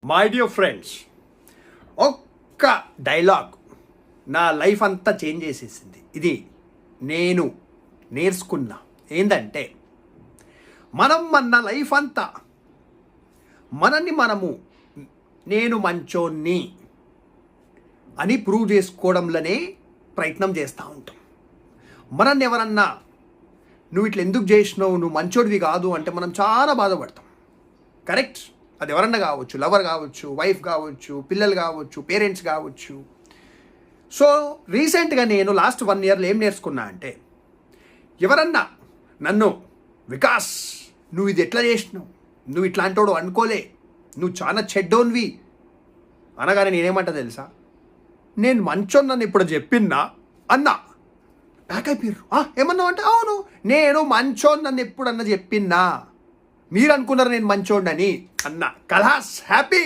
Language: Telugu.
మై డియర్ ఫ్రెండ్స్, ఒక్క డైలాగ్ నా లైఫ్ అంతా చేంజ్ చేసేసింది. ఇది నేను నేర్చుకున్నా. ఏంటంటే, మనం మన లైఫ్ అంతా మనము నేను మంచోన్ని అని ప్రూవ్ చేసుకోవడంలోనే ప్రయత్నం చేస్తూ ఉంటాం. మనల్ని ఎవరన్నా నువ్వు ఇట్లా ఎందుకు చేసినావు, నువ్వు మంచోడివి కాదు అంటే మనం చాలా బాధపడతాం. కరెక్ట్? అది ఎవరన్నా కావచ్చు, లవర్ కావచ్చు, వైఫ్ కావచ్చు, పిల్లలు కావచ్చు, పేరెంట్స్ కావచ్చు. సో రీసెంట్గా నేను లాస్ట్ 1 yearలో ఏం నేర్చుకున్నా అంటే, ఎవరన్నా నన్ను వికాస్ నువ్వు ఇది ఎట్లా చేసినావు, నువ్వు ఇట్లాంటోడు అనుకోలే, నువ్వు చాలా చెడ్డోన్వి అనగానే నేనేమంటా తెలుసా, నేను మంచోన్నని ఇప్పుడు చెప్పిన్నా అన్నా. బ్యాక్ అయిపోయారు. ఏమన్నావు అంటే, అవును నేను మంచోన్నని ఎప్పుడన్నా చెప్పిన్నా, మీరు అనుకున్నారు నేను మంచోడిని అన్నా. కలాస్ హ్యాపీ.